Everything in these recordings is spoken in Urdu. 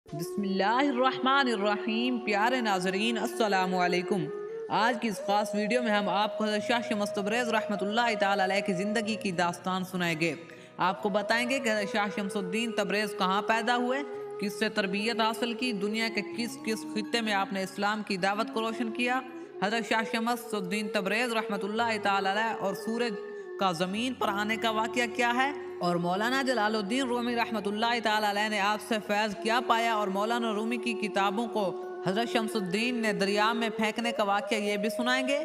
بسم اللہ الرحمن الرحیم۔ پیارے ناظرین السلام علیکم۔ آج کی اس خاص ویڈیو میں ہم آپ کو حضرت شاہ شمس تبریز رحمۃ اللہ تعالی علیہ کی زندگی کی داستان سنائیں گے۔ آپ کو بتائیں گے کہ حضرت شاہ شمس الدین تبریز کہاں پیدا ہوئے، کس سے تربیت حاصل کی، دنیا کے کس کس خطے میں آپ نے اسلام کی دعوت کو روشن کیا، حضرت شاہ شمس الدین تبریز رحمۃ اللہ تعالی علیہ اور سورج کا زمین پر آنے کا واقعہ کیا ہے، اور مولانا جلال الدین رومی رحمۃ اللہ تعالی علیہ نے آپ سے فیض کیا پایا، اور مولانا رومی کی کتابوں کو حضرت شمس الدین نے دریا میں پھینکنے کا واقعہ یہ بھی سنائیں گے۔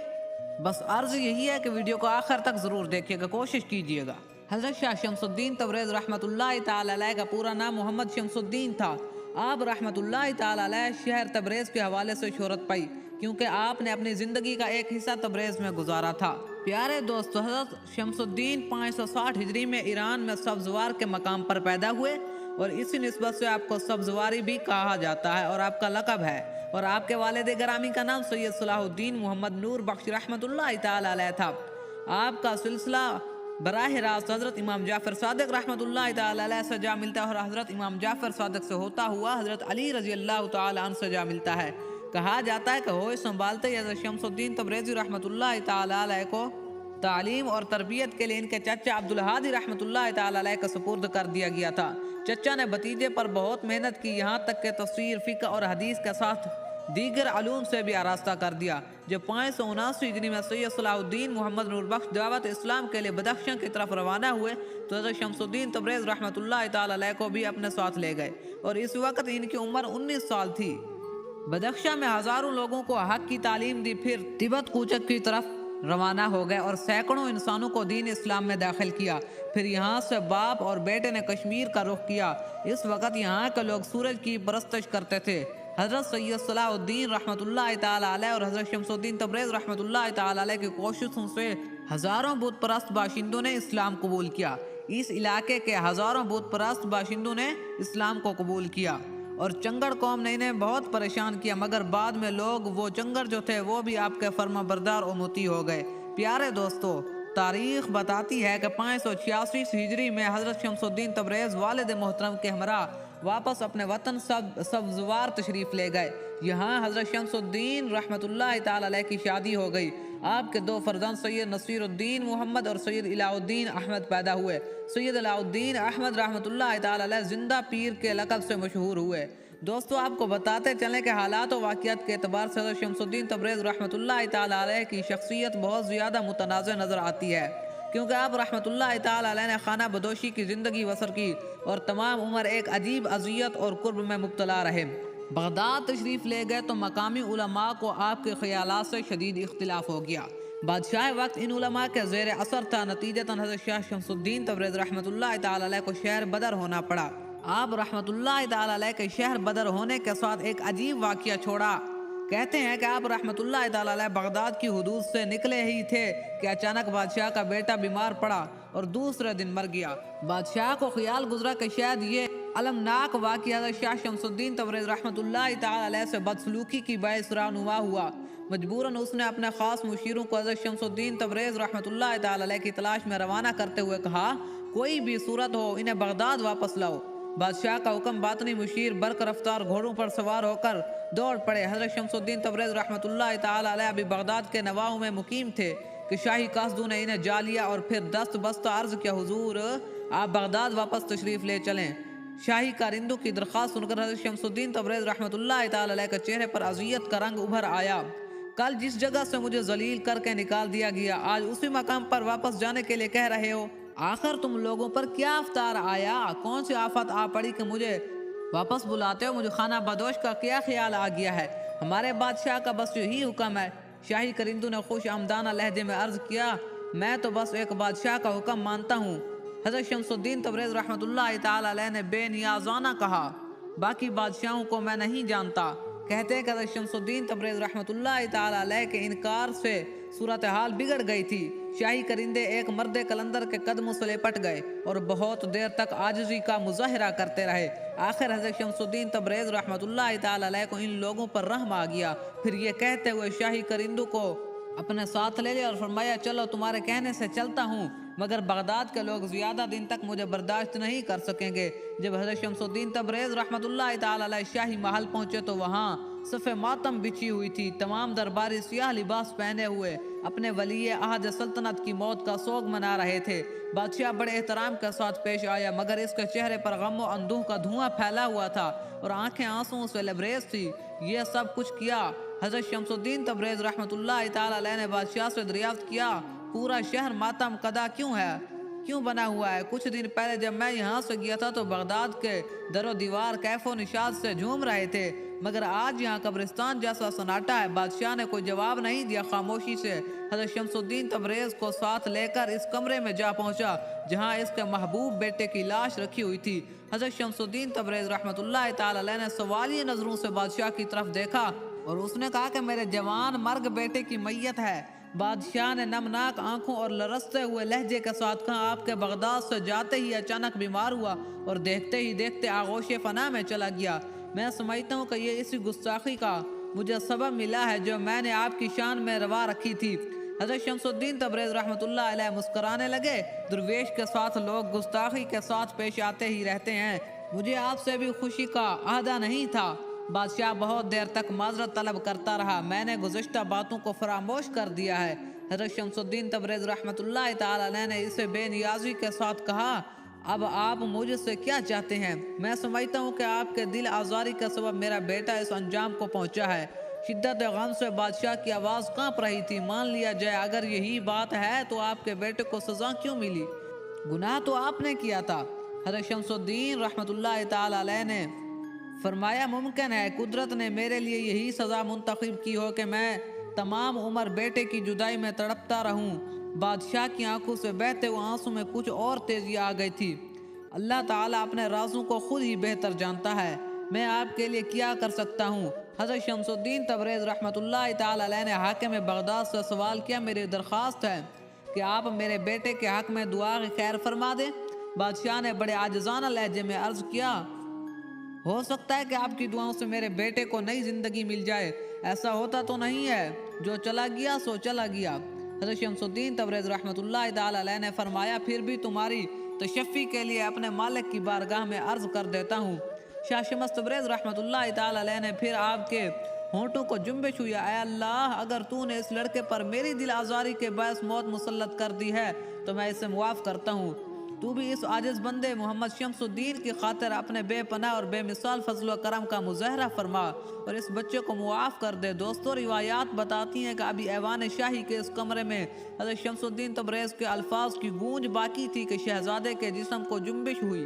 بس عرض یہی ہے کہ ویڈیو کو آخر تک ضرور دیکھیے گا، کوشش کیجیے گا۔ حضرت شاہ شمس الدین تبریز رحمۃ اللہ تعالی علیہ کا پورا نام محمد شمس الدین تھا۔ آپ رحمۃ اللہ تعالی علیہ شہر تبریز کے حوالے سے شہرت پائی کیونکہ آپ نے اپنی زندگی کا ایک حصہ تبریز میں گزارا تھا۔ پیارے دوستو، حضرت شمس الدین 560 ہجری میں ایران میں سبزوار کے مقام پر پیدا ہوئے، اور اسی نسبت سے آپ کو سبزواری بھی کہا جاتا ہے اور آپ کا لقب ہے، اور آپ کے والد گرامی کا نام سید صلاح الدین محمد نور بخش رحمۃ اللہ تعالی علیہ تھا۔ آپ کا سلسلہ براہ راست حضرت امام جعفر صادق رحمۃ اللہ تعالی علیہ سے جا ملتا ہے، اور حضرت امام جعفر صادق سے ہوتا ہوا حضرت علی رضی اللہ تعالی عنہ سے جا ملتا ہے۔ کہا جاتا ہے کہ ہوش سنبھالتے ہی حضرت شمس الدین تبریزی رحمۃ اللہ تعالی علیہ کو تعلیم اور تربیت کے لیے ان کے چچا عبدالہادی رحمۃ اللہ تعالی علیہ کا سپرد کر دیا گیا تھا۔ چچا نے بھتیجے پر بہت محنت کی، یہاں تک کہ تفسیر، فقہ اور حدیث کے ساتھ دیگر علوم سے بھی آراستہ کر دیا۔ جب 579 ہجری میں سید صلاح الدین محمد نور بخش دعوت اسلام کے لیے بدخشاں کی طرف روانہ ہوئے تو حضرت شمس الدین تبریز رحمۃ اللہ تعالی علیہ کو بھی اپنے ساتھ لے گئے، اور اس وقت ان کی عمر 19 سال تھی۔ بدخشاں میں ہزاروں لوگوں کو حق کی تعلیم دی، پھر تبت کوچک کی طرف روانہ ہو گئے اور سینکڑوں انسانوں کو دین اسلام میں داخل کیا۔ پھر یہاں سے باپ اور بیٹے نے کشمیر کا رخ کیا۔ اس وقت یہاں کے لوگ سورج کی پرستش کرتے تھے۔ حضرت سید صلاح الدین رحمۃ اللہ تعالی علیہ اور حضرت شمس الدین تبریز رحمۃ اللہ تعالی علیہ کی کوششوں سے ہزاروں بت پرست باشندوں نے اسلام قبول کیا۔ اس علاقے کے ہزاروں بت پرست باشندوں نے اسلام کو قبول کیا، اور چنگڑ قوم نے انہیں بہت پریشان کیا، مگر بعد میں لوگ وہ چنگڑ جو تھے وہ بھی آپ کے فرما بردار و مطیع ہو گئے۔ پیارے دوستو، تاریخ بتاتی ہے کہ 586 ہجری میں حضرت شمس الدین تبریز والد محترم کے ہمراہ واپس اپنے وطن سبزوار تشریف لے گئے۔ یہاں حضرت شمس الدین رحمۃ اللہ تعالی علیہ کی شادی ہو گئی۔ آپ کے دو فرزند سید نصیر الدین محمد اور سید الہ الدین احمد پیدا ہوئے۔ سید الہ الدین احمد رحمۃ اللہ تعالی علیہ زندہ پیر کے لقب سے مشہور ہوئے۔ دوستو، آپ کو بتاتے چلیں کہ حالات و واقعات کے اعتبار سے حضرت شمس الدین تبریز رحمۃ اللہ تعالی علیہ کی شخصیت بہت زیادہ متنازع نظر آتی ہے، کیونکہ آپ رحمۃ اللہ تعالی علیہ نے خانہ بدوشی کی زندگی بسر کی اور تمام عمر ایک عجیب اذیت اور قرب میں مبتلا رہے۔ بغداد تشریف لے گئے تو مقامی علماء کو آپ کے خیالات سے شدید اختلاف ہو گیا۔ بادشاہ وقت ان علماء کے زیر اثر تھا، نتیجتاً حضرت شاہ شمس الدین تبریز رحمۃ اللہ تعالی علیہ کو شہر بدر ہونا پڑا۔ آپ رحمۃ اللہ تعالی علیہ کے شہر بدر ہونے کے ساتھ ایک عجیب واقعہ چھوڑا۔ کہتے ہیں کہ آپ رحمۃ اللہ تعالی علیہ بغداد کی حدود سے نکلے ہی تھے کہ اچانک بادشاہ کا بیٹا بیمار پڑا اور دوسرے دن مر گیا۔ بادشاہ کو خیال گزرا کہ شاید یہ المناک واقعہ حضرت شاہ شمس الدین تبریز رحمۃ اللہ تعالی علیہ سے بدسلوکی کی باعث رونما ہوا۔ مجبوراً اس نے اپنے خاص مشیروں کو حضرت شمس الدین تبریز رحمۃ اللہ تعالی علیہ کی تلاش میں روانہ کرتے ہوئے کہا، کوئی بھی صورت ہو انہیں بغداد واپس لاؤ۔ بادشاہ کا حکم باطنی مشیر برق رفتار گھوڑوں پر سوار ہو کر دوڑ پڑے۔ حضرت شمس الدین تبریز رحمۃ اللہ تعالی علیہ ابھی بغداد کے نواحوں میں مقیم تھے کہ شاہی قاصدوں نے انہیں جا لیا اور پھر دست بستہ عرض کیا، حضور آپ بغداد واپس تشریف لے چلیں۔ شاہی کارندوں کی درخواست سن کر حضرت شمس الدین تبریز رحمۃ اللہ تعالی علیہ کے چہرے پر اذیت کا رنگ ابھر آیا۔ کل جس جگہ سے مجھے ذلیل کر کے نکال دیا گیا، آج اسی مقام پر واپس جانے کے لیے کہہ رہے ہو؟ آخر تم لوگوں پر کیا افطار آیا؟ کون سی آفت آ پڑی کہ مجھے واپس بلاتے ہو؟ مجھے خانہ بدوش کا کیا خیال آ گیا ہے؟ ہمارے بادشاہ کا بس یہی حکم ہے۔ شاہی کرندوں نے خوش آمدانہ لہجے میں عرض کیا، میں تو بس ایک بادشاہ کا حکم مانتا ہوں۔ حضرت شمس الدین تبریز رحمۃ اللہ تعالی علیہ نے بے نیازانہ کہا، باقی بادشاہوں کو میں نہیں جانتا۔ کہتے ہیں کہ حضرت شمس الدین تبریز رحمۃ اللہ تعالی علیہ کے انکار سے صورتحال بگڑ گئی تھی۔ شاہی کرندے ایک مرد کلندر کے قدموں سے لپٹ گئے اور بہت دیر تک عاجزی کا مظاہرہ کرتے رہے۔ آخر حضرت شمس الدین تبریز رحمۃ اللہ تعالی علیہ کو ان لوگوں پر رحم آ گیا۔ پھر یہ کہتے ہوئے شاہی کرندوں کو اپنے ساتھ لے لیا اور فرمایا، چلو تمہارے کہنے سے چلتا ہوں، مگر بغداد کے لوگ زیادہ دن تک مجھے برداشت نہیں کر سکیں گے۔ جب حضرت شمس الدین تبریز رحمۃ اللہ تعالی علیہ شاہی محل پہنچے تو وہاں صف ماتم بچھی ہوئی تھی۔ تمام درباری سیاہ لباس پہنے ہوئے اپنے ولی عہد سلطنت کی موت کا سوگ منا رہے تھے۔ بادشاہ بڑے احترام کے ساتھ پیش آیا، مگر اس کے چہرے پر غم و اندوہ کا دھواں پھیلا ہوا تھا اور آنکھیں آنسوؤں سے لبریز تھی۔ یہ سب کچھ کیا حضرت شمس الدین تبریز رحمۃ اللہ تعالی علیہ نے بادشاہ سے دریافت کیا، پورا شہر ماتم کدا کیوں بنا ہوا ہے؟ کچھ دن پہلے جب میں یہاں سے گیا تھا تو بغداد کے در و دیوار کیف و نشاط سے جھوم رہے تھے، مگر آج یہاں قبرستان جیسا سناٹا ہے۔ بادشاہ نے کوئی جواب نہیں دیا، خاموشی سے حضرت شمس الدین تبریز کو ساتھ لے کر اس کمرے میں جا پہنچا جہاں اس کے محبوب بیٹے کی لاش رکھی ہوئی تھی۔ حضرت شمس الدین تبریز رحمۃ اللہ تعالی علیہ نے سوالیہ نظروں سے بادشاہ کی طرف دیکھا اور اس نے کہا کہ میرے جوان مرگ بیٹے کی میت ہے۔ بادشاہ نے نمناک آنکھوں اور لرزتے ہوئے لہجے کے ساتھ کہا، آپ کے بغداد سے جاتے ہی اچانک بیمار ہوا اور دیکھتے ہی دیکھتے آغوش فنا میں چلا گیا۔ میں سمجھتا ہوں کہ یہ اسی گستاخی کا مجھے سبب ملا ہے جو میں نے آپ کی شان میں روا رکھی تھی۔ حضرت شمس الدین تبریز رحمۃ اللہ علیہ مسکرانے لگے۔ درویش کے ساتھ لوگ گستاخی کے ساتھ پیش آتے ہی رہتے ہیں، مجھے آپ سے بھی خوشی کا عہدہ نہیں تھا۔ بادشاہ بہت دیر تک معذرت طلب کرتا رہا، میں نے گزشتہ باتوں کو فراموش کر دیا ہے۔ حضرت شمس الدین تبریز رحمۃ اللہ تعالی علیہ نے اسے بے نیازی کے ساتھ کہا، اب آپ مجھ سے کیا چاہتے ہیں؟ میں سمجھتا ہوں کہ آپ کے دل آزاری کا سبب میرا بیٹا اس انجام کو پہنچا ہے۔ شدت غم سے بادشاہ کی آواز کانپ رہی تھی۔ مان لیا جائے اگر یہی بات ہے تو آپ کے بیٹے کو سزا کیوں ملی؟ گناہ تو آپ نے کیا تھا۔ حضرت شمس الدین رحمۃ اللہ تعالی علیہ نے فرمایا، ممکن ہے قدرت نے میرے لیے یہی سزا منتخب کی ہو کہ میں تمام عمر بیٹے کی جدائی میں تڑپتا رہوں۔ بادشاہ کی آنکھوں سے بہتے ہوئے آنسوں میں کچھ اور تیزی آ گئی تھی۔ اللہ تعالیٰ اپنے رازوں کو خود ہی بہتر جانتا ہے، میں آپ کے لیے کیا کر سکتا ہوں؟ حضرت شمس الدین تبریز رحمۃ اللہ تعالی علیہ نے حاکم بغداد سے سوال کیا، میری درخواست ہے کہ آپ میرے بیٹے کے حق میں دعا خیر فرما دیں۔ بادشاہ نے بڑے عاجزانہ لہجے میں عرض کیا، ہو سکتا ہے کہ آپ کی دعاؤں سے میرے بیٹے کو نئی زندگی مل جائے، ایسا ہوتا تو نہیں ہے، جو چلا گیا سو چلا گیا۔ حضرت شمس الدین تبریز رحمۃ اللہ تعالی علیہ نے فرمایا، پھر بھی تمہاری تشفی کے لیے اپنے مالک کی بارگاہ میں عرض کر دیتا ہوں۔ شاہ شمس تبریز رحمۃ اللہ تعالی علیہ نے پھر آپ کے ہونٹوں کو جنبش ہوئی، اے اللہ، اگر تو نے اس لڑکے پر میری دل آزاری کے باعث موت مسلط کر دی ہے تو میں اسے معاف کرتا ہوں۔ تو بھی اس عاجز بندے محمد شمس الدین کی خاطر اپنے بے پناہ اور بے مثال فضل و کرم کا مظاہرہ فرما اور اس بچے کو معاف کر دے۔ دوستو، روایات بتاتی ہیں کہ ابھی ایوان شاہی کے اس کمرے میں حضرت شمس الدین تبریز کے الفاظ کی گونج باقی تھی کہ شہزادے کے جسم کو جنبش ہوئی،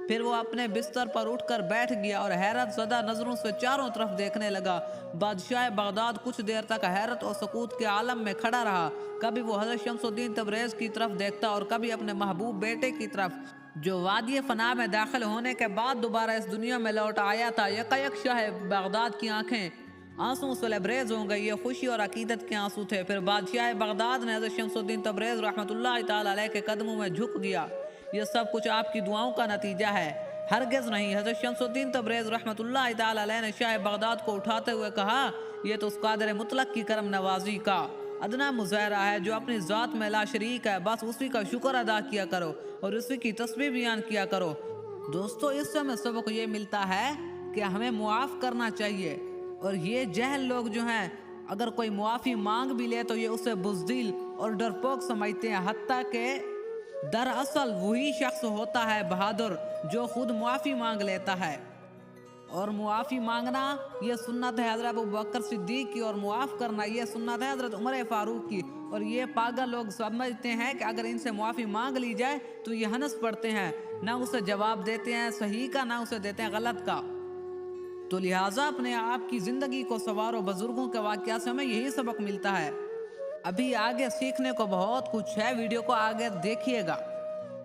پھر وہ اپنے بستر پر اٹھ کر بیٹھ گیا اور حیرت زدہ نظروں سے چاروں طرف دیکھنے لگا۔ بادشاہ بغداد کچھ دیر تک حیرت اور سکوت کے عالم میں کھڑا رہا، کبھی وہ حضرت شمس الدین تبریز کی طرف دیکھتا اور کبھی اپنے محبوب بیٹے کی طرف جو وادی فنا میں داخل ہونے کے بعد دوبارہ اس دنیا میں لوٹ آیا تھا۔ یکایک شاہ بغداد کی آنکھیں آنسوں سے لبریز ہو گئی، یہ خوشی اور عقیدت کے آنسو تھے۔ پھر بادشاہ بغداد نے حضرت شمس الدین تبریز رحمۃ اللہ تعالی علیہ کے قدموں میں جھک گیا، یہ سب کچھ آپ کی دعاؤں کا نتیجہ ہے، ہرگز نہیں۔ حضرت شمس الدین تبریز رحمۃ اللہ تعالی علیہ نے شاہ بغداد کو اٹھاتے ہوئے کہا، یہ تو اس قادر مطلق کی کرم نوازی کا ادنا مظاہرہ ہے جو اپنی ذات میں لا شریک ہے، بس اسی کا شکر ادا کیا کرو اور اسی کی تسبیح بیان کیا کرو۔ دوستو، اس سے ہمیں سبق یہ ملتا ہے کہ ہمیں معاف کرنا چاہیے، اور یہ جاہل لوگ جو ہیں اگر کوئی معافی مانگ بھی لے تو یہ اسے بزدل اور ڈرپوک سمجھتے ہیں، حتیٰ کہ دراصل وہی شخص ہوتا ہے بہادر جو خود معافی مانگ لیتا ہے۔ اور معافی مانگنا یہ سنت ہے حضرت ابوبکر صدیق کی، اور معاف کرنا یہ سنت ہے حضرت عمر فاروق کی، اور یہ پاگل لوگ سمجھتے ہیں کہ اگر ان سے معافی مانگ لی جائے تو یہ ہنس پڑتے ہیں، نہ اسے جواب دیتے ہیں صحیح کا نہ اسے دیتے ہیں غلط کا۔ تو لہٰذا اپنے آپ کی زندگی کو سنوارو، بزرگوں کے واقعات سے ہمیں یہی سبق ملتا ہے۔ ابھی آگے سیکھنے کو بہت کچھ ہے، ویڈیو کو آگے دیکھیے گا۔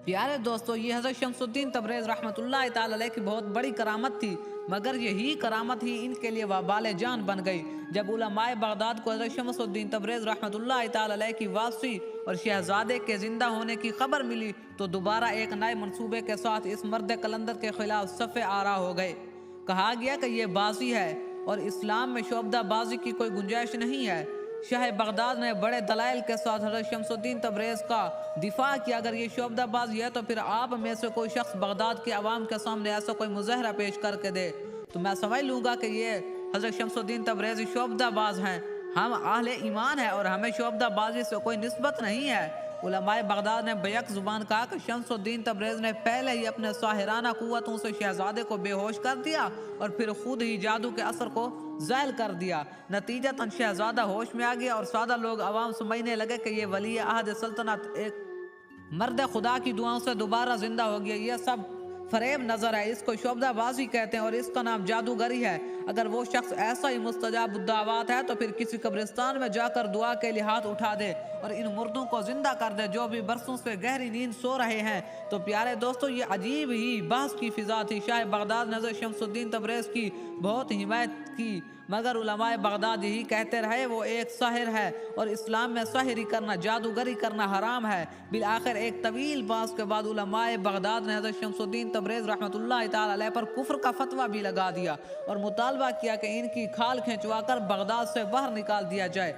پیارے دوستو، یہ حضرت شمس الدین تبریز رحمۃ اللہ تعالی علیہ کی بہت بڑی کرامت تھی، مگر یہی کرامت ہی ان کے لیے وبال جان بن گئی۔ جب علماء بغداد کو حضرت شمس الدین تبریز رحمۃ اللہ تعالی علیہ کی واپسی اور شہزادے کے زندہ ہونے کی خبر ملی تو دوبارہ ایک نئے منصوبے کے ساتھ اس مرد قلندر کے خلاف صف آرا ہو گئے۔ کہا گیا کہ یہ بازی ہے اور اسلام میں شعبدہ بازی کی کوئی گنجائش نہیں ہے۔ شاہ بغداد نے بڑے دلائل کے ساتھ حضرت شمس الدین تبریز کا دفاع کیا۔ اگر یہ شعبدہ بازی ہے تو پھر آپ میں سے کوئی شخص بغداد کی عوام کے سامنے ایسا کوئی مظاہرہ پیش کر کے دے تو میں سمجھ لوں گا کہ یہ حضرت شمس الدین تبریزی شعبدہ باز ہیں۔ ہم اہل ایمان ہیں اور ہمیں شعبدہ بازی سے کوئی نسبت نہیں ہے۔ علماء بغداد نے بیک زبان کہا کہ شمس الدین تبریز نے پہلے ہی اپنے ساحرانہ قوتوں سے شہزادے کو بے ہوش کر دیا اور پھر خود ہی جادو کے اثر کو زائل کر دیا۔ نتیجتاً شہزادہ ہوش میں آ گیا اور سادہ لوگ عوام سمجھنے لگے کہ یہ ولی عہد سلطنت ایک مرد خدا کی دعاؤں سے دوبارہ زندہ ہو گیا۔ یہ سب فریب نظر ہے، اس کو شعبدہ بازی کہتے ہیں اور اس کا نام جادوگری ہے۔ اگر وہ شخص ایسا ہی مستجاب الدعوات ہے تو پھر کسی قبرستان میں جا کر دعا کے لیے ہاتھ اٹھا دے اور ان مردوں کو زندہ کر دے جو بھی برسوں سے گہری نیند سو رہے ہیں۔ تو پیارے دوستو، یہ عجیب ہی بحث کی فضا تھی۔ شاہ بغداد نے حضرت شمس الدین تبریز کی بہت حمایت کی، مگر علماء بغداد یہی کہتے رہے وہ ایک ساحر ہے اور اسلام میں ساحری کرنا، جادوگری کرنا حرام ہے۔ بالآخر ایک طویل بحث کے بعد علماء بغداد نے حضرت شمس الدین تبریز رحمۃ اللہ تعالی علیہ پر کفر کا فتویٰ بھی لگا دیا اور مطالبہ کیا کہ ان کی کھال کھنچوا کر بغداد سے باہر نکال دیا جائے،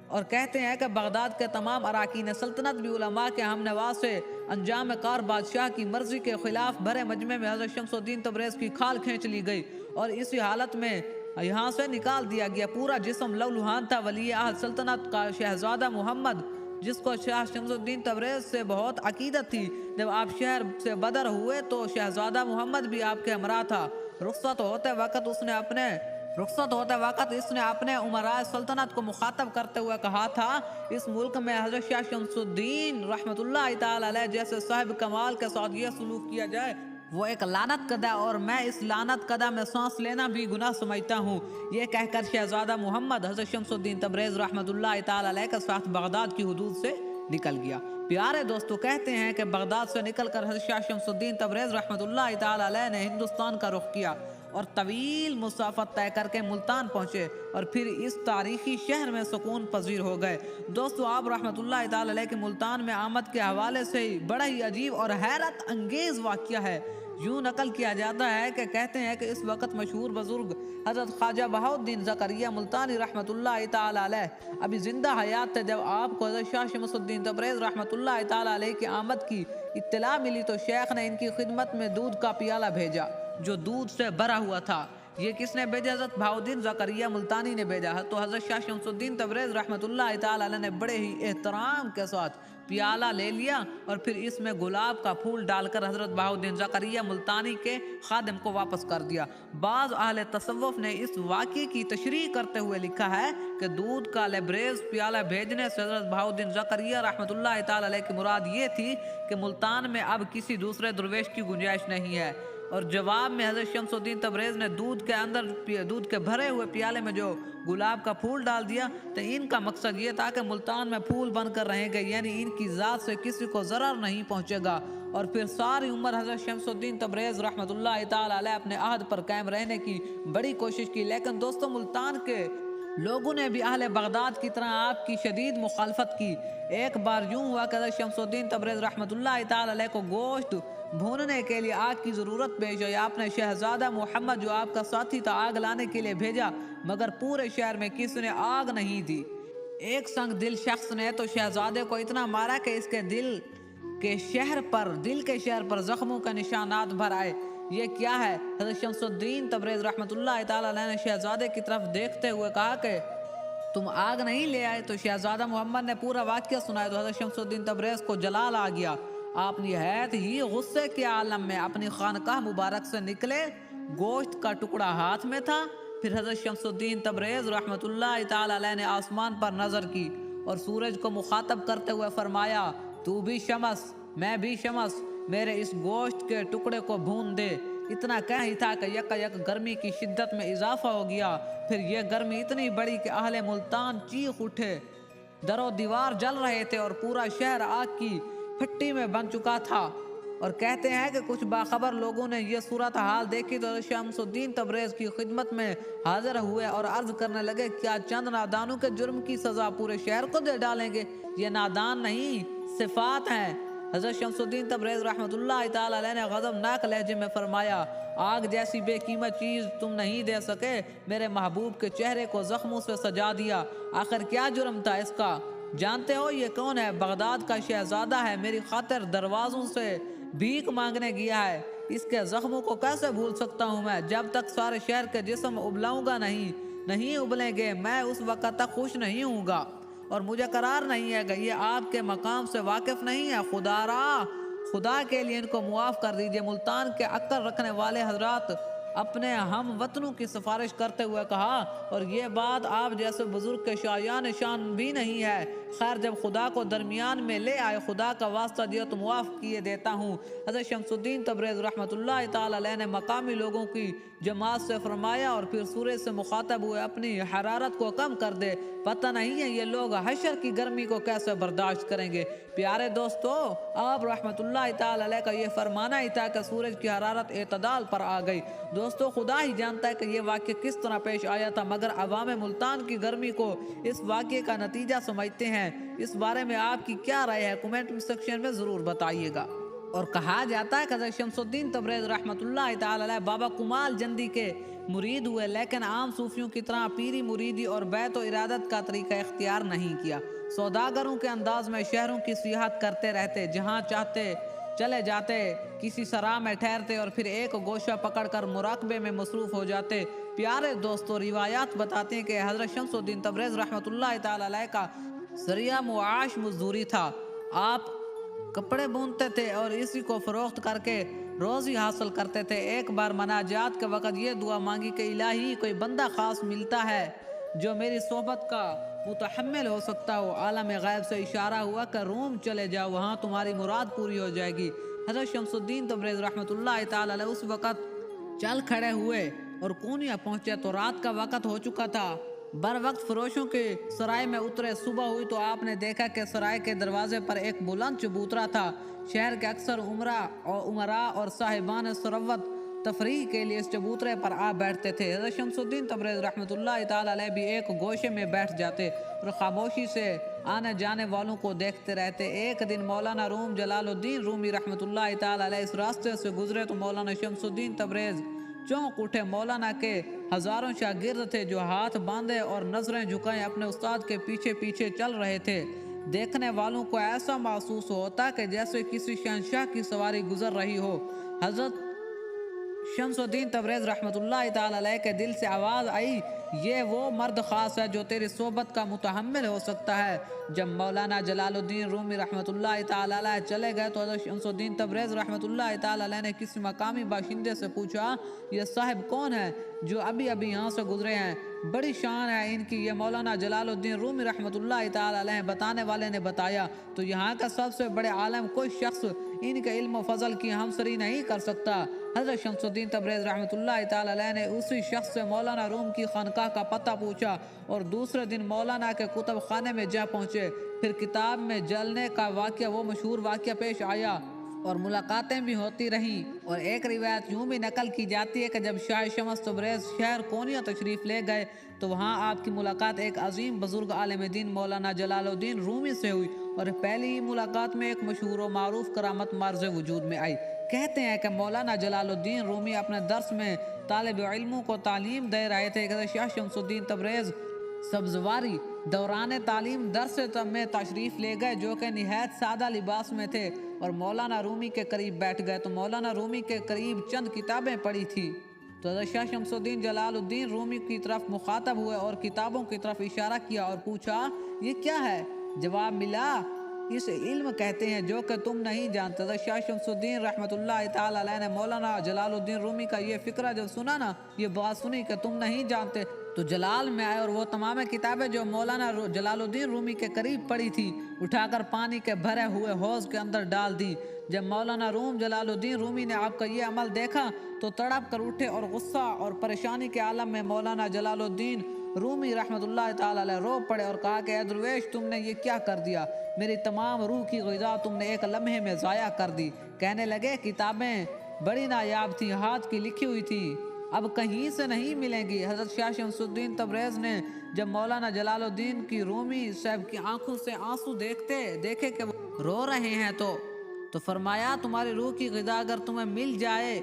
اور کہتے ہیں کہ بغداد کے تمام اراکین سلطنت بھی علماء کے ہم نوا سے انجام کار بادشاہ کی مرضی کے خلاف بھرے مجمع میں حضرت شمس الدین تبریز کی کھال کھینچ لی گئی اور اسی حالت میں یہاں سے نکال دیا گیا۔ پورا جسم لہولہان تھا۔ ولی عہد سلطنت کا شہزادہ محمد، جس کو شاہ شمس الدین تبریز سے بہت عقیدت تھی، جب آپ شہر سے بدر ہوئے تو شہزادہ محمد بھی آپ کے ہمراہ تھا۔ رخصت ہوتے وقت اس نے اپنے امراء سلطنت کو مخاطب کرتے ہوئے کہا تھا، اس ملک میں حضرت شاہ شمس الدین رحمۃ اللہ تعالی علیہ جیسے صاحب کمال کے ساتھ یہ سلوک کیا جائے وہ ایک لعنت کدہ، اور میں اس لعنت کدہ میں سانس لینا بھی گناہ سمجھتا ہوں۔ یہ کہہ کر شہزادہ محمد حضرت شمس الدین تبریز رحمۃ اللہ تعالی علیہ کے ساتھ بغداد کی حدود سے نکل گیا۔ پیارے دوستو، کہتے ہیں کہ بغداد سے نکل کر حضرت شاہ شمس الدین تبریز رحمۃ اللہ تعالی علیہ نے ہندوستان کا رخ کیا اور طویل مسافت طے کر کے ملتان پہنچے اور پھر اس تاریخی شہر میں سکون پذیر ہو گئے۔ دوستو، آپ رحمۃ اللہ تعالی علیہ کے ملتان میں آمد کے حوالے سے بڑا ہی عجیب اور حیرت انگیز واقعہ ہے۔ یوں نقل کیا جاتا ہے کہ کہتے ہیں کہ اس وقت مشہور بزرگ حضرت خواجہ بہاؤالدین زکریا ملتانی رحمۃ اللہ تعالی علیہ ابھی زندہ حیات تھے جب آپ کو حضرت شاہ شمس الدین تبریز رحمۃ اللہ تعالی علیہ کی آمد کی اطلاع ملی تو شیخ نے ان کی خدمت میں دودھ کا پیالہ بھیجا جو دودھ سے بھرا ہوا تھا۔ یہ کس نے بھیجا؟ حضرت بہاؤالدین زکریا ملتانی نے بھیجا۔ تو حضرت شاہ شمس الدین تبریز رحمۃ اللہ تعالی علیہ نے بڑے ہی احترام کے ساتھ پیالہ لے لیا اور پھر اس میں گلاب کا پھول ڈال کر حضرت بہاؤالدین زکریا ملتانی کے خادم کو واپس کر دیا۔ بعض اہل تصوف نے اس واقعے کی تشریح کرتے ہوئے لکھا ہے کہ دودھ کا لبریز پیالہ بھیجنے سے حضرت بہاؤالدین زکریا رحمۃ اللہ تعالی علیہ کی مراد یہ تھی کہ ملتان میں اب کسی دوسرے درویش کی گنجائش نہیں ہے، اور جواب میں حضرت شمس الدین تبریز نے دودھ کے بھرے ہوئے پیالے میں جو گلاب کا پھول ڈال دیا تو ان کا مقصد یہ تھا کہ ملتان میں پھول بن کر رہیں گے، یعنی ان کی ذات سے کسی کو ضرر نہیں پہنچے گا۔ اور پھر ساری عمر حضرت شمس الدین تبریز رحمۃ اللہ تعالی علیہ اپنے عہد پر قائم رہنے کی بڑی کوشش کی، لیکن دوستو ملتان کے لوگوں نے بھی اہل بغداد کی طرح آپ کی شدید مخالفت کی۔ ایک بار یوں ہوا کہ حضرت شمس الدین تبریز رحمۃ اللہ تعالی علیہ کو گوشت بھوننے کے لیے آگ کی ضرورت پیش آئی۔ آپ نے شہزادہ محمد جو آپ کا ساتھی تھا آگ لانے کے لیے بھیجا، مگر پورے شہر میں کسی نے آگ نہیں دی۔ ایک سنگ دل شخص نے تو شہزادے کو اتنا مارا کہ اس کے دل کے شہر پر زخموں کا نشانات بھر آئے۔ یہ کیا ہے؟ حضرت شمس الدین تبریز رحمۃ اللہ تعالی علیہ نے شہزادے کی طرف دیکھتے ہوئے کہا کہ تم آگ نہیں لے آئے؟ تو شہزادہ محمد نے پورا واقعہ سنایا تو حضرت شمس الدین تبریز کو جلال آ گیا۔ آپ نہایت ہی غصے کے عالم میں اپنی خانقاہ مبارک سے نکلے، گوشت کا ٹکڑا ہاتھ میں تھا۔ پھر حضرت شمس الدین تبریز رحمۃ اللہ تعالی علیہ نے آسمان پر نظر کی اور سورج کو مخاطب کرتے ہوئے فرمایا، تو بھی شمس، میں بھی شمس، میرے اس گوشت کے ٹکڑے کو بھون دے۔ اتنا کہہ ہی تھا کہ یک گرمی کی شدت میں اضافہ ہو گیا۔ پھر یہ گرمی اتنی بڑی کہ اہل ملتان چیخ اٹھے، در و دیوار جل رہے تھے اور پورا شہر آگ کی پھٹی میں بن چکا تھا۔ اور کہتے ہیں کہ کچھ باخبر لوگوں نے یہ صورتحال دیکھی تو شمس الدین تبریز کی خدمت میں حاضر ہوئے اور عرض کرنے لگے، کیا چند نادانوں کے جرم کی سزا پورے شہر کو دے ڈالیں گے؟ یہ نادان نہیں، صفات ہیں، حضرت شمس الدین تبریز رحمۃ اللہ تعالی علیہ نے غضبناک لہجے میں فرمایا، آگ جیسی بے قیمت چیز تم نہیں دے سکے، میرے محبوب کے چہرے کو زخموں سے سجا دیا، آخر کیا جرم تھا اس کا؟ جانتے ہو یہ کون ہے؟ بغداد کا شہزادہ ہے، میری خاطر دروازوں سے بھیک مانگنے گیا ہے، اس کے زخموں کو کیسے بھول سکتا ہوں میں؟ جب تک سارے شہر کے جسم ابلاؤں گا نہیں ابلیں گے، میں اس وقت تک خوش نہیں ہوں گا، اور مجھے قرار نہیں ہے کہ یہ آپ کے مقام سے واقف نہیں ہے۔ خدا کے لیے ان کو معاف کر دیجئے۔ ملتان کے عقل رکھنے والے حضرات اپنے ہم وطنوں کی سفارش کرتے ہوئے کہا، اور یہ بات آپ جیسے بزرگ کے شایان شان بھی نہیں ہے، خیر جب خدا کو درمیان میں لے آئے، خدا کا واسطہ دیا تو معاف کیے دیتا ہوں۔ حضرت شمس الدین تبریز رحمۃ اللہ تعالی علیہ نے مقامی لوگوں کی جماعت سے فرمایا اور پھر سورج سے مخاطب ہوئے، اپنی حرارت کو کم کر دے، پتہ نہیں ہے یہ لوگ حشر کی گرمی کو کیسے برداشت کریں گے۔ پیارے دوستو، آپ رحمۃ اللہ تعالی علیہ کا یہ فرمانا ہی تھا کہ سورج کی حرارت اعتدال پر آ گئی۔ دوستو، خدا ہی جانتا ہے کہ یہ واقعہ کس طرح پیش آیا تھا، مگر عوام ملتان کی گرمی کو اس واقعے کا نتیجہ سمجھتے ہیں۔ اس بارے میں آپ کی کیا رائے ہے؟ کمنٹ سیکشن میں ضرور بتائیے گا۔ اور کہا جاتا ہے کہ حضرت شمس الدین تبریز رحمۃ اللہ تعالی علیہ بابا کمال جندی کے مرید ہوئے، لیکن عام صوفیوں کی طرح پیری مریدی اور بیت و ارادت کا طریقہ اختیار نہیں کیا۔ سوداگروں کے انداز میں شہروں کی سیاحت کرتے رہتے، جہاں چاہتے چلے جاتے، کسی سرا میں ٹھہرتے اور پھر ایک گوشہ پکڑ کر مراقبے میں مصروف ہو جاتے۔ پیارے دوستو، روایات بتاتے ہیں کہ حضرت شمس الدین تبریز رحمۃ اللہ تعالی علیہ کا ذریعہ معاش مزدوری تھا۔ آپ کپڑے بونتے تھے اور اسی کو فروخت کر کے روزی حاصل کرتے تھے۔ ایک بار مناجات کے وقت یہ دعا مانگی کہ الہی کوئی بندہ خاص ملتا ہے جو میری صحبت کا متحمل ہو سکتا ہو۔ عالم غیب سے اشارہ ہوا کہ روم چلے جاؤ، وہاں تمہاری مراد پوری ہو جائے گی۔ حضرت شمس الدین تبریز رحمۃ اللہ تعالی علیہ اس وقت چل کھڑے ہوئے اور کونیا پہنچے تو رات کا وقت ہو چکا تھا۔ بر وقت فروشوں کے سرائے میں اترے، صبح ہوئی تو آپ نے دیکھا کہ سرائے کے دروازے پر ایک بلند چبوترا تھا۔ شہر کے اکثر امراء اور صاحبان ثروت تفریح کے لیے اس چبوترے پر آ بیٹھتے تھے۔ حضرت شمس الدین تبریز رحمۃ اللہ تعالی علیہ بھی ایک گوشے میں بیٹھ جاتے اور خاموشی سے آنے جانے والوں کو دیکھتے رہتے۔ ایک دن مولانا روم جلال الدین رومی رحمۃ اللہ تعالی علیہ اس راستے سے گزرے تو مولانا شمس الدین تبریز چونک اٹھے۔ مولانا کے ہزاروں شاگرد تھے جو ہاتھ باندھے اور نظریں جھکائے اپنے استاد کے پیچھے پیچھے چل رہے تھے۔ دیکھنے والوں کو ایسا محسوس ہوتا کہ جیسے کسی شہنشاہ کی سواری گزر رہی ہو۔ حضرت شمس الدین تبریز رحمۃ اللہ تعالی علیہ کے دل سے آواز آئی، یہ وہ مرد خاص ہے جو تیری صحبت کا متحمل ہو سکتا ہے۔ جب مولانا جلال الدین رومی رحمۃ اللہ تعالی علیہ چلے گئے تو حضرت شمس الدین تبریز رحمۃ اللہ تعالی علیہ نے کسی مقامی باشندے سے پوچھا، یہ صاحب کون ہے جو ابھی یہاں سے گزرے ہیں؟ بڑی شان ہے ان کی، یہ مولانا جلال الدین رومی رحمۃ اللہ تعالی علیہ بتانے والے نے بتایا۔ تو یہاں کا سب سے بڑے عالم کوئی شخص ان کے علم و فضل کی ہمسری نہیں کر سکتا۔ حضرت شمس الدین تبریز رحمۃ اللہ تعالی علیہ نے اسی شخص سے مولانا روم کی خانقاہ کا پتہ پوچھا اور دوسرے دن مولانا کے کتب خانے میں جا پہنچے۔ پھر کتاب میں جلنے کا واقعہ، وہ مشہور واقعہ پیش آیا اور ملاقاتیں بھی ہوتی رہیں۔ اور ایک روایت یوں بھی نقل کی جاتی ہے کہ جب شاہ شمس تبریز شہر کونیا تشریف لے گئے تو وہاں آپ کی ملاقات ایک عظیم بزرگ عالم دین مولانا جلال الدین رومی سے ہوئی، اور پہلی ہی ملاقات میں ایک مشہور و معروف کرامت مارز وجود میں آئی۔ کہتے ہیں کہ مولانا جلال الدین رومی اپنے درس میں طالب علموں کو تعلیم دے رہے تھے کہ شاہ شمس الدین تبریز سبزواری دوران تعلیم درس میں تشریف لے گئے، جو کہ نہایت سادہ لباس میں تھے، اور مولانا رومی کے قریب بیٹھ گئے تو مولانا رومی کے قریب چند کتابیں پڑھی تھی تو حضرت شاہ شمس الدین جلال الدین رومی کی طرف مخاطب ہوئے اور کتابوں کی طرف اشارہ کیا اور پوچھا، یہ کیا ہے؟ جواب ملا، اس علم کہتے ہیں جو کہ تم نہیں جانتے۔ حضرت شاہ شمس الدین رحمۃ اللہ تعالی علیہ نے مولانا جلال الدین رومی کا یہ فقرہ جب سنا نا، یہ بات سنی کہ تم نہیں جانتے، تو جلال میں آئے اور وہ تمام کتابیں جو مولانا جلال الدین رومی کے قریب پڑی تھی اٹھا کر پانی کے بھرے ہوئے حوض کے اندر ڈال دی۔ جب مولانا روم جلال الدین رومی نے آپ کا یہ عمل دیکھا تو تڑپ کر اٹھے اور غصہ اور پریشانی کے عالم میں مولانا جلال الدین رومی رحمۃ اللہ تعالی علیہ رو پڑے اور کہا کہ اے درویش، تم نے یہ کیا کر دیا؟ میری تمام روح کی غذا تم نے ایک لمحے میں ضائع کر دی۔ کہنے لگے، کتابیں بڑی نایاب تھی، ہاتھ کی لکھی ہوئی تھی، اب کہیں سے نہیں ملیں گی۔ حضرت شاہ شمس الدین تبریز نے جب مولانا جلال الدین کی رومی صاحب کی آنکھوں سے آنسو دیکھے کہ وہ رو رہے ہیں تو تو فرمایا تمہاری روح کی غذا اگر تمہیں مل جائے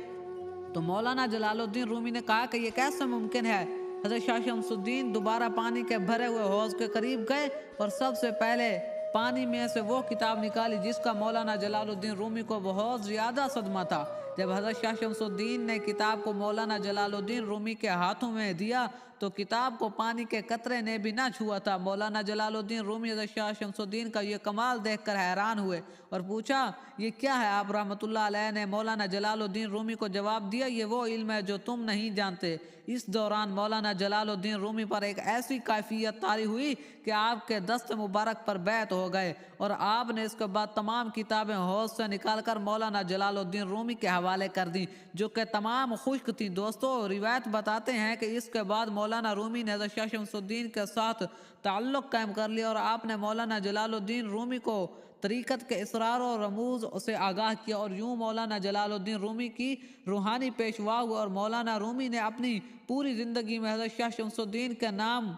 تو مولانا جلال الدین رومی نے کہا کہ یہ کیسے ممکن ہے؟ حضرت شاہ شمس الدین دوبارہ پانی کے بھرے ہوئے حوض کے قریب گئے اور سب سے پہلے پانی میں سے وہ کتاب نکالی جس کا مولانا جلال الدین رومی کو بہت زیادہ صدمہ تھا۔ جب حضرت شاہ شمس الدین نے کتاب کو مولانا جلال الدین رومی کے ہاتھوں میں دیا تو کتاب کو پانی کے قطرے نے بھی نہ چھوا تھا۔ مولانا جلال الدین رومی حضرت شاہ شمس الدین کا یہ کمال دیکھ کر حیران ہوئے اور پوچھا یہ کیا ہے؟ آپ رحمۃ اللہ علیہ نے مولانا جلال الدین رومی کو جواب دیا یہ وہ علم ہے جو تم نہیں جانتے۔ اس دوران مولانا جلال الدین رومی پر ایک ایسی کیفیت طاری ہوئی کہ آپ کے دست مبارک پر بیعت ہو گئے اور آپ نے اس کے بعد تمام کتابیں حوض سے نکال کر مولانا جلال الدین رومی کے حوالے کر دیں جو کہ تمام خشک تھیں۔ دوستو روایت بتاتے ہیں کہ اس کے بعد مولانا رومی نے حضرت شاہ شمس الدین کے ساتھ تعلق قائم کر لیا اور آپ نے مولانا جلال الدین رومی کو طریقت کے اسرار و رموز سے آگاہ کیا اور یوں مولانا جلال الدین رومی کی روحانی پیشوا ہوئے اور مولانا رومی نے اپنی پوری زندگی میں حضرت شاہ شمس الدین کے نام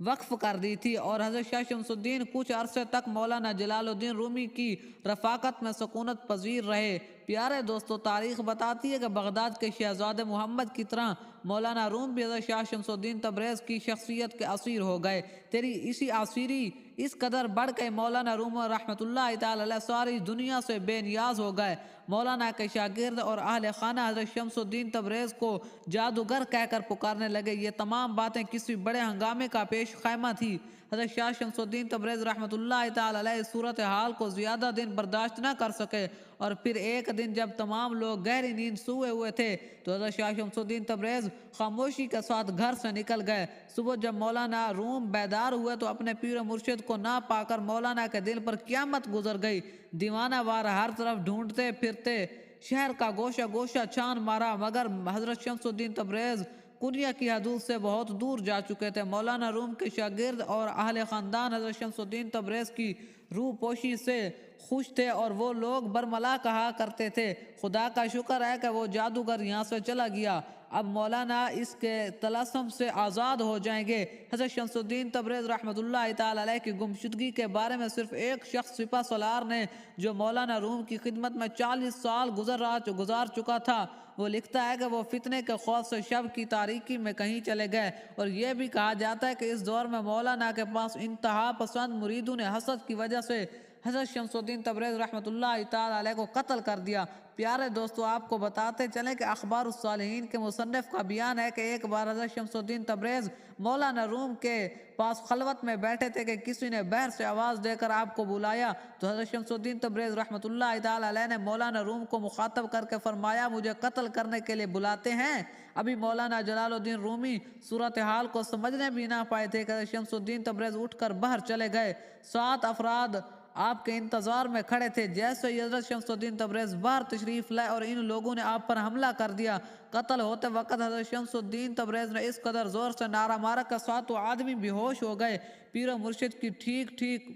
وقف کر دی تھی اور حضرت شاہ شمس الدین کچھ عرصے تک مولانا جلال الدین رومی کی رفاقت میں سکونت پذیر رہے۔ پیارے دوستو تاریخ بتاتی ہے کہ بغداد کے شہزادے محمد کی طرح مولانا روم بھی حضرت شاہ شمس الدین تبریز کی شخصیت کے اسیر ہو گئے۔ تیری اسی اسیری اس قدر بڑھ گئی مولانا روم رحمۃ اللہ تعالی علیہ ساری دنیا سے بے نیاز ہو گئے۔ مولانا کے شاگرد اور اہل خانہ حضرت شمس الدین تبریز کو جادوگر کہہ کر پکارنے لگے۔ یہ تمام باتیں کسی بڑے ہنگامے کا پیش خیمہ تھی۔ حضرت شاہ شمس الدین تبریز رحمۃ اللہ تعالی علیہ صورتحال کو زیادہ دن برداشت نہ کر سکے اور پھر ایک دن جب تمام لوگ گہری نیند سوئے ہوئے تھے تو حضرت شاہ شمس الدین تبریز خاموشی کے ساتھ گھر سے نکل گئے۔ صبح جب مولانا روم بیدار ہوئے تو اپنے پیر مرشد کو نہ پا کر مولانا کے دل پر قیامت گزر گئی۔ دیوانہ وار ہر طرف ڈھونڈتے پھرتے شہر کا گوشہ گوشہ چھان مارا مگر حضرت شمس الدین تبریز کنیا کی حدود سے بہت دور جا چکے تھے۔ مولانا روم کے شاگرد اور اہل خاندان حضرت شمس الدین تبریز کی روح پوشی سے خوش تھے اور وہ لوگ برملا کہا کرتے تھے خدا کا شکر ہے کہ وہ جادوگر یہاں سے چلا گیا، اب مولانا اس کے طلسم سے آزاد ہو جائیں گے۔ حضرت شمس الدین تبریز رحمۃ اللہ تعالی علیہ کی گمشدگی کے بارے میں صرف ایک شخص سپہ سالار نے جو مولانا روم کی خدمت میں 40 سال گزار چکا تھا وہ لکھتا ہے کہ وہ فتنے کے خوف سے شب کی تاریکی میں کہیں چلے گئے اور یہ بھی کہا جاتا ہے کہ اس دور میں مولانا کے پاس انتہا پسند مریدوں نے حسد کی وجہ سے حضرت شمس الدین تبریز رحمۃ اللہ تعالی علیہ کو قتل کر دیا۔ پیارے دوستو آپ کو بتاتے چلیں کہ اخبار الصالحین کے مصنف کا بیان ہے کہ ایک بار حضرت شمس الدین تبریز مولانا روم کے پاس خلوت میں بیٹھے تھے کہ کسی نے باہر سے آواز دے کر آپ کو بلایا تو حضرت شمس الدین تبریز رحمۃ اللہ تعالی علیہ نے مولانا روم کو مخاطب کر کے فرمایا مجھے قتل کرنے کے لیے بلاتے ہیں؟ ابھی مولانا جلال الدین رومی صورتحال کو سمجھنے بھی نہ پائے تھے کہ حضرت شمس الدین تبریز اٹھ کر باہر چلے گئے۔ 7 افراد آپ کے انتظار میں کھڑے تھے۔ جیسے ہی حضرت شمس الدین تبریز باہر تشریف لائے اور ان لوگوں نے آپ پر حملہ کر دیا۔ قتل ہوتے وقت حضرت شمس الدین تبریز نے اس قدر زور سے نعرہ مارا کہ 7 آدمی بے ہوش ہو گئے۔ پیر و مرشد کی ٹھیک ٹھیک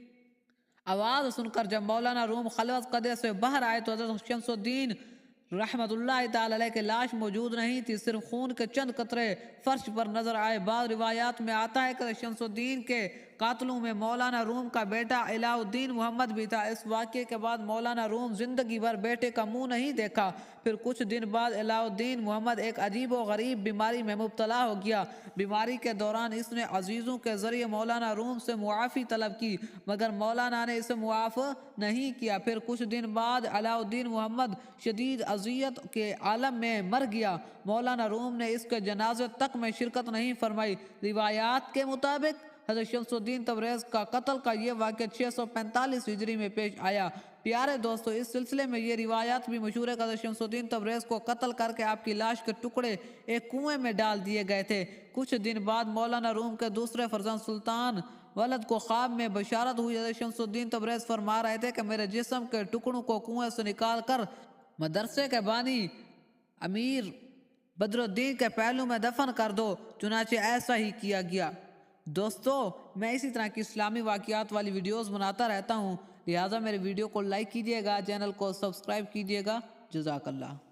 آواز سن کر جب مولانا روم خلوت قدے سے باہر آئے تو حضرت شمس الدین رحمۃ اللہ تعالی علیہ کی لاش موجود نہیں تھی، صرف خون کے چند قطرے فرش پر نظر آئے۔ بعض روایات میں آتا ہے کہ شمس الدین کے قاتلوں میں مولانا روم کا بیٹا علاء الدین محمد بھی تھا۔ اس واقعے کے بعد مولانا روم زندگی بھر بیٹے کا منہ نہیں دیکھا۔ پھر کچھ دن بعد علاء الدین محمد ایک عجیب و غریب بیماری میں مبتلا ہو گیا۔ بیماری کے دوران اس نے عزیزوں کے ذریعے مولانا روم سے معافی طلب کی مگر مولانا نے اسے معاف نہیں کیا۔ پھر کچھ دن بعد علاء الدین محمد شدید اذیت کے عالم میں مر گیا۔ مولانا روم نے اس کے جنازے تک میں شرکت نہیں فرمائی۔ روایات کے مطابق حضرت شمس الدین تبریز کا قتل کا یہ واقعہ 645 ہجری میں پیش آیا۔ پیارے دوستو اس سلسلے میں یہ روایات بھی مشہور ہے کہ حضرت شمس الدین تبریز کو قتل کر کے آپ کی لاش کے ٹکڑے ایک کنویں میں ڈال دیے گئے تھے۔ کچھ دن بعد مولانا روم کے دوسرے فرزند سلطان ولد کو خواب میں بشارت ہوئی۔ حضرت شمس الدین تبریز فرما رہے تھے کہ میرے جسم کے ٹکڑوں کو کنویں سے نکال کر مدرسے کے بانی امیر بدر الدین کے پہلو میں دفن کر دو، چنانچہ ایسا ہی کیا گیا۔ دوستو میں اسی طرح کی اسلامی واقعات والی ویڈیوز بناتا رہتا ہوں، لہٰذا میرے ویڈیو کو لائک کیجیے گا، چینل کو سبسکرائب کیجیے گا۔ جزاک اللہ۔